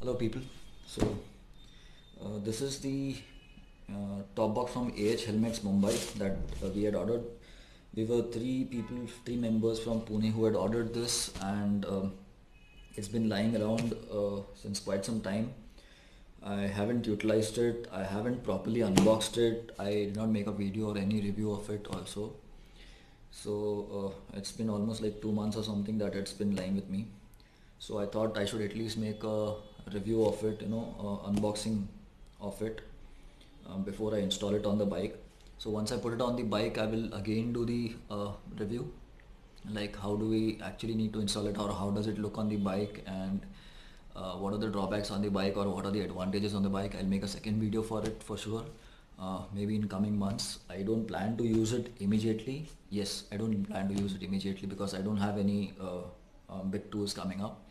Hello people. So this is the top box from A H Helmets Mumbai that we had ordered. We were three members from Pune who had ordered this, and it's been lying around since quite some time. I haven't utilized it. I haven't properly unboxed it. I did not make a video or any review of it also. So it's been almost like 2 months or something that it's been lying with me. So I thought I should at least make a review of it, unboxing of it before I install it on the bike. So once I put it on the bike, I will again do the review, like how do we actually need to install it, or how does it look on the bike, and what are the drawbacks on the bike, or what are the advantages on the bike. I'll make a second video for it for sure, maybe in coming months. I don't plan to use it immediately. Yes, I don't plan to use it immediately because I don't have any big tools coming up.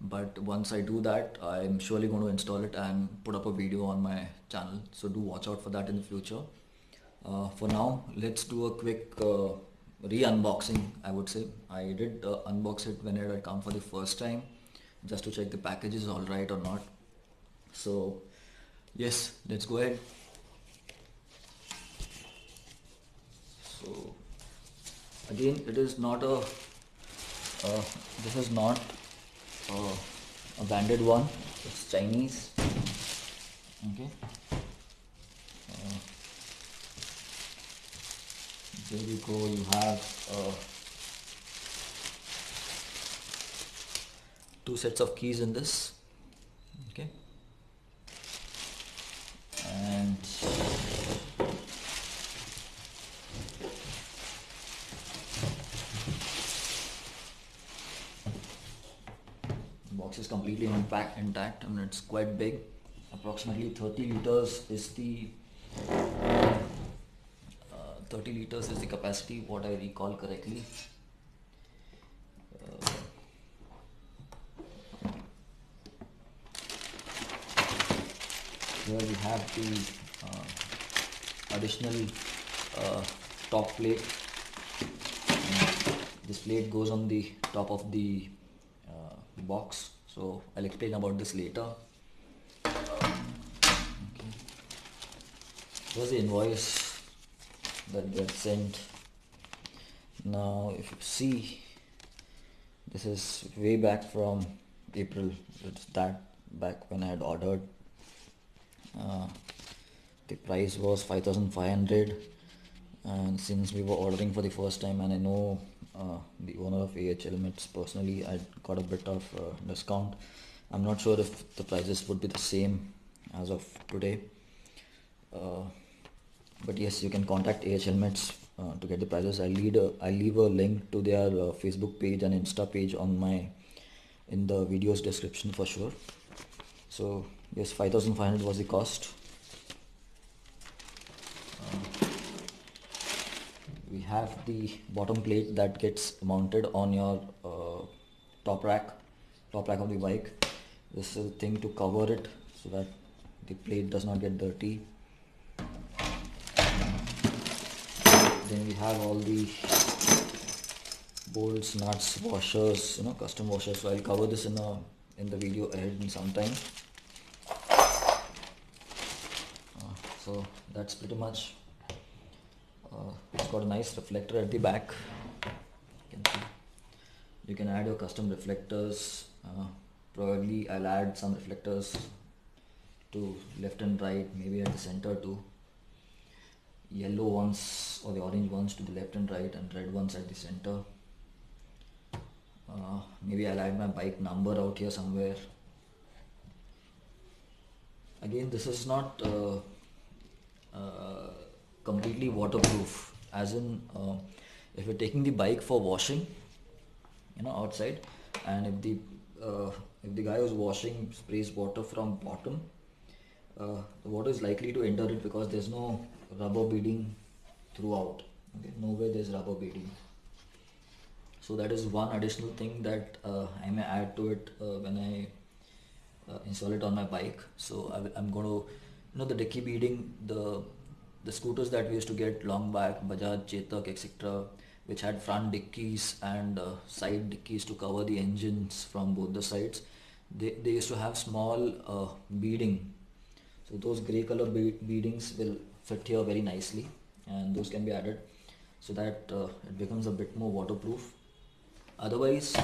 But once I do that, I'm surely going to install it and put up a video on my channel, so do watch out for that in the future. For now, let's do a quick re-unboxing. I would say I did unbox it when it had come for the first time, just to check the package is alright or not. So yes, let's go ahead. So again, it is not a this is not a branded one. It's Chinese. Okay. There we go. You have two sets of keys in this. Okay. And box is completely intact, and it's quite big. Approximately 30 liters is the 30 liters is the capacity, what I recall correctly. Here we have the additional top plate. This plate goes on the top of the box, so I'll explain about this later. Okay. Here's the invoice that gets sent. Now if you see, this is way back from April. It's that back when I had ordered. The price was 5,500, and since we were ordering for the first time, and I know the owner of A H Helmets personally, I got a bit of discount. I'm not sure if the prices would be the same as of today, but yes, you can contact A H Helmets to get the prices. I'll leave a link to their Facebook page and Insta page in the video's description for sure. So yes, 5,500 was the cost. We have the bottom plate that gets mounted on your top rack of the bike. This is a thing to cover it so that the plate does not get dirty. Then we have all the bolts, nuts, washers, custom washers. So I'll cover this in the video ahead in some time. So that's pretty much. It's got a nice reflector at the back. You can see. You can add your custom reflectors. Probably I'll add some reflectors to left and right, maybe at the center too. Yellow ones or the orange ones to the left and right, and red ones at the center. Maybe I'll add my bike number out here somewhere. Again, this is not completely waterproof, as in if you're taking the bike for washing outside, and if the guy who's washing sprays water from bottom, the water is likely to enter it because there's no rubber beading throughout. Okay, nowhere there's rubber beading. So that is one additional thing that I may add to it when I install it on my bike. So I'm going to, the dicky beading, the scooters that we used to get long back, Bajaj, Chetak, etc., which had front dickies and side dickies to cover the engines from both the sides. they used to have small beading. So those grey color beadings will fit here very nicely, and those can be added so that it becomes a bit more waterproof. Otherwise,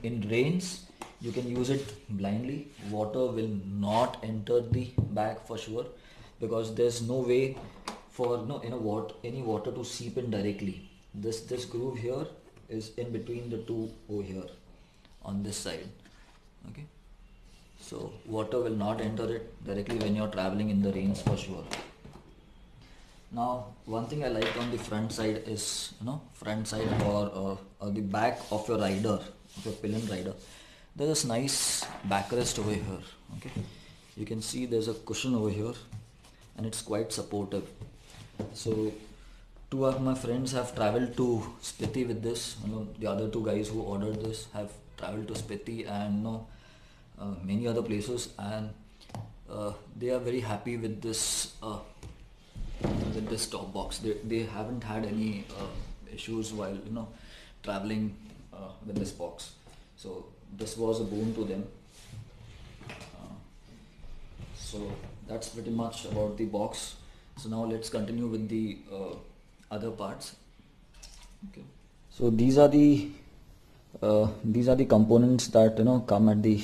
in rains, you can use it blindly. Water will not enter the bag for sure, because there's no way for any water to seep in directly. This groove here is in between the two over here on this side. Okay, so water will not enter it directly when you're traveling in the rains for sure. Now, one thing I like on the front side is, front side or the back of your rider, of your pillion rider, there's this nice backrest over here. Okay, you can see there's a cushion over here, and it's quite supportive. So, two of my friends have traveled to Spiti with this. The other two guys who ordered this have traveled to Spiti and many other places, and they are very happy with this. With this top box, they haven't had any issues while traveling with this box. So this was a boon to them. So that's pretty much about the box. So now let's continue with the other parts. Okay. So these are the components that come at the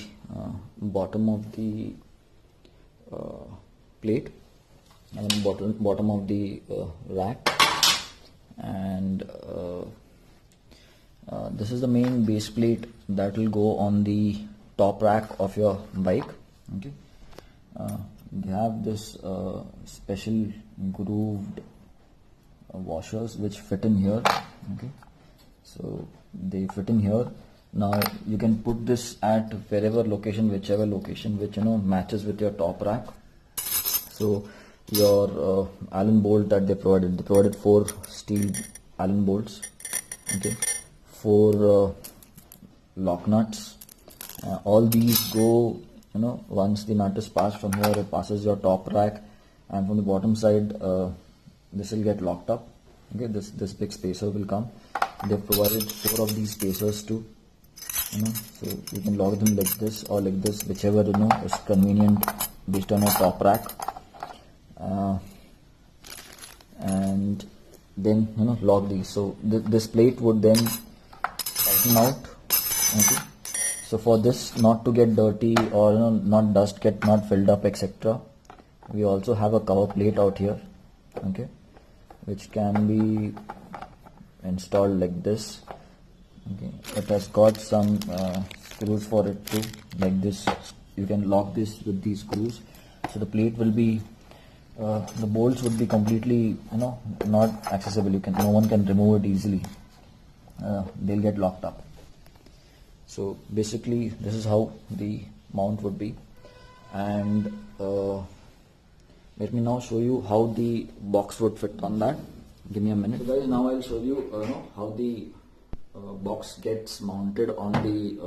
bottom of the plate, and bottom of the rack, and this is the main base plate that will go on the top rack of your bike. Okay, they have this special grooved washers which fit in here. Okay, so they fit in here. Now you can put this at whichever location which matches with your top rack. So your Allen bolt that they provided 4 steel Allen bolts. Okay, 4 lock nuts. All these go, once the nut is passed from here, it passes your top rack, and from the bottom side this will get locked up. Okay, this big spacer will come. They've provided 4 of these spacers too. So you can lock them like this or like this, whichever is convenient based on your top rack. And then lock these. So this plate would then tighten out. Okay, so for this not to get dirty or not dust get not filled up, etc., we also have a cover plate out here. Okay, which can be installed like this. Okay, it has got some screws for it too, like this. You can lock this with these screws, so the plate will be the bolts would be completely not accessible. No one can remove it easily. They'll get locked up. So basically this is how the mount would be, and let me now show you how the box would fit on that. Give me a minute. So guys, now I'll show you how the box gets mounted on the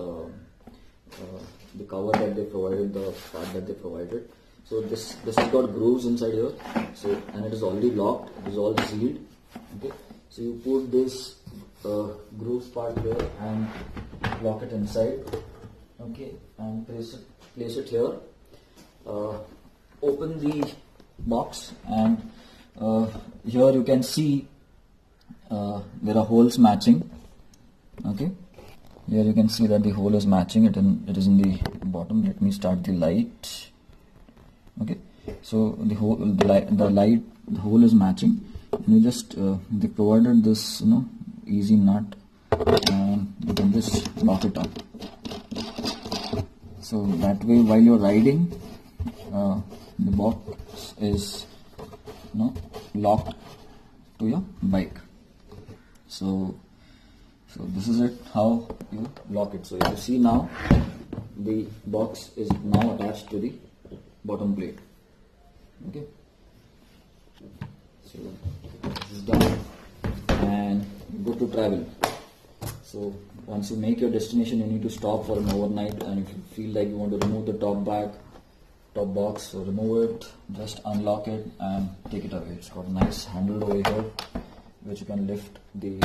cover that they provided, the part that they provided. So this has got grooves inside here, so, and it is already locked, it is all sealed. Okay, so you put this grooves part here and lock it inside. Okay, and place it here. Open the box, and here you can see there are holes matching. Okay, here you can see that the hole is matching. It is in the bottom. Let me start the light. Okay, so the hole is matching, and you just they provided this easy nut, and you can just lock it up. So that way, while you're riding, the box is locked to your bike. So this is it, how you lock it. So if you see now, the box is now attached to the bottom plate. Okay, so this is done, and good to travel. So once you make your destination, you need to stop for an overnight, and if you feel like you want to remove the top box, so remove it, just unlock it and take it away. It's got a nice handle over here which you can lift the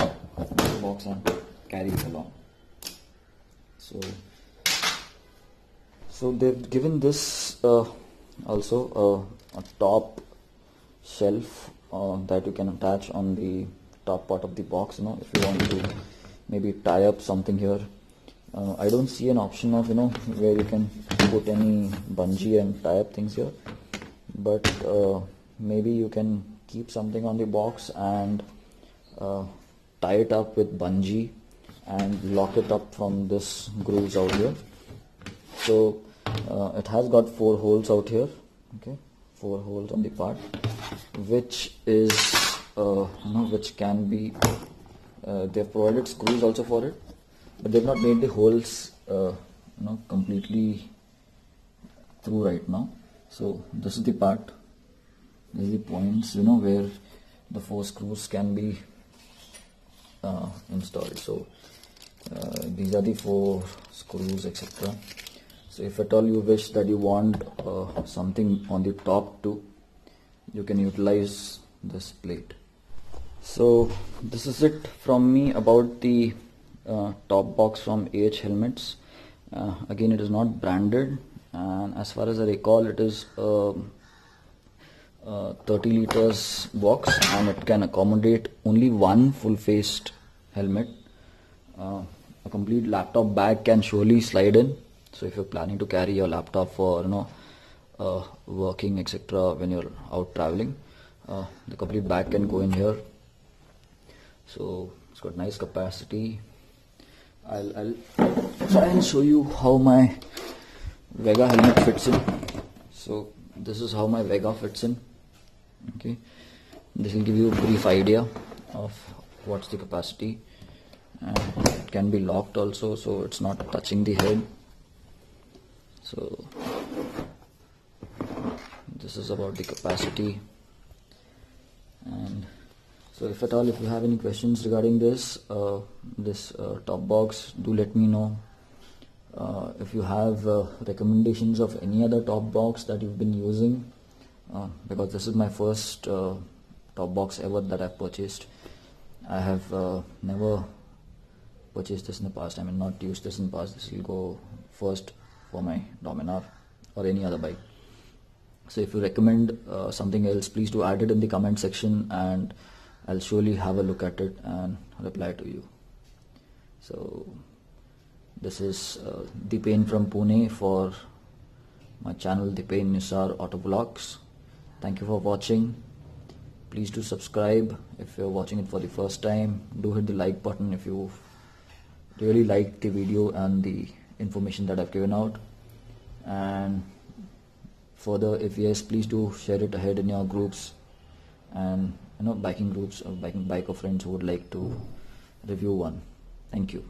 box and carry it along. So So they've given this also a top shelf that you can attach on the top part of the box, if you want to maybe tie up something here. I don't see an option of where you can put any bungee and tie up things here, but maybe you can keep something on the box and tie it up with bungee and lock it up from this grooves out here. So it has got 4 holes out here, okay, 4 holes on the part, which is which can be they've provided screws also for it, but they've not made the holes completely through right now. So this is the part, this is the points where the 4 screws can be installed. So these are the 4 screws, etc. So if at all you wish that you want something on the top too, you can utilize this plate. So this is it from me about the top box from A H Helmets. Again, it is not branded, and as far as I recall, it is 30 liters box, and it can accommodate only one full-faced helmet. A complete laptop bag can surely slide in. So if you're planning to carry your laptop for working, etc., when you're out traveling, the complete bag can go in here. So it's got nice capacity. I'll try and show you how my Vega helmet fits in. So this is how my Vega fits in. Okay, this will give you a brief idea of what's the capacity, and it can be locked also, so it's not touching the head. So this is about the capacity. And so if at all, if you have any questions regarding this top box, do let me know. If you have recommendations of any other top box that you've been using, because this is my first top box ever that I've purchased. I have never purchased this in the past. I mean, not used this in the past. This will go first for my Dominar or any other bike. So if you recommend something else, please do add it in the comment section, and I'll surely have a look at it and reply to you. So this is Dipen from Pune for my channel Dipen Nisar Auto Vlogs. Thank you for watching. Please do subscribe if you're watching it for the first time. Do hit the like button if you really like the video and the information that I've given out. And further, if yes, please do share it ahead in your groups and biking groups or biker friends who would like to review one. Thank you.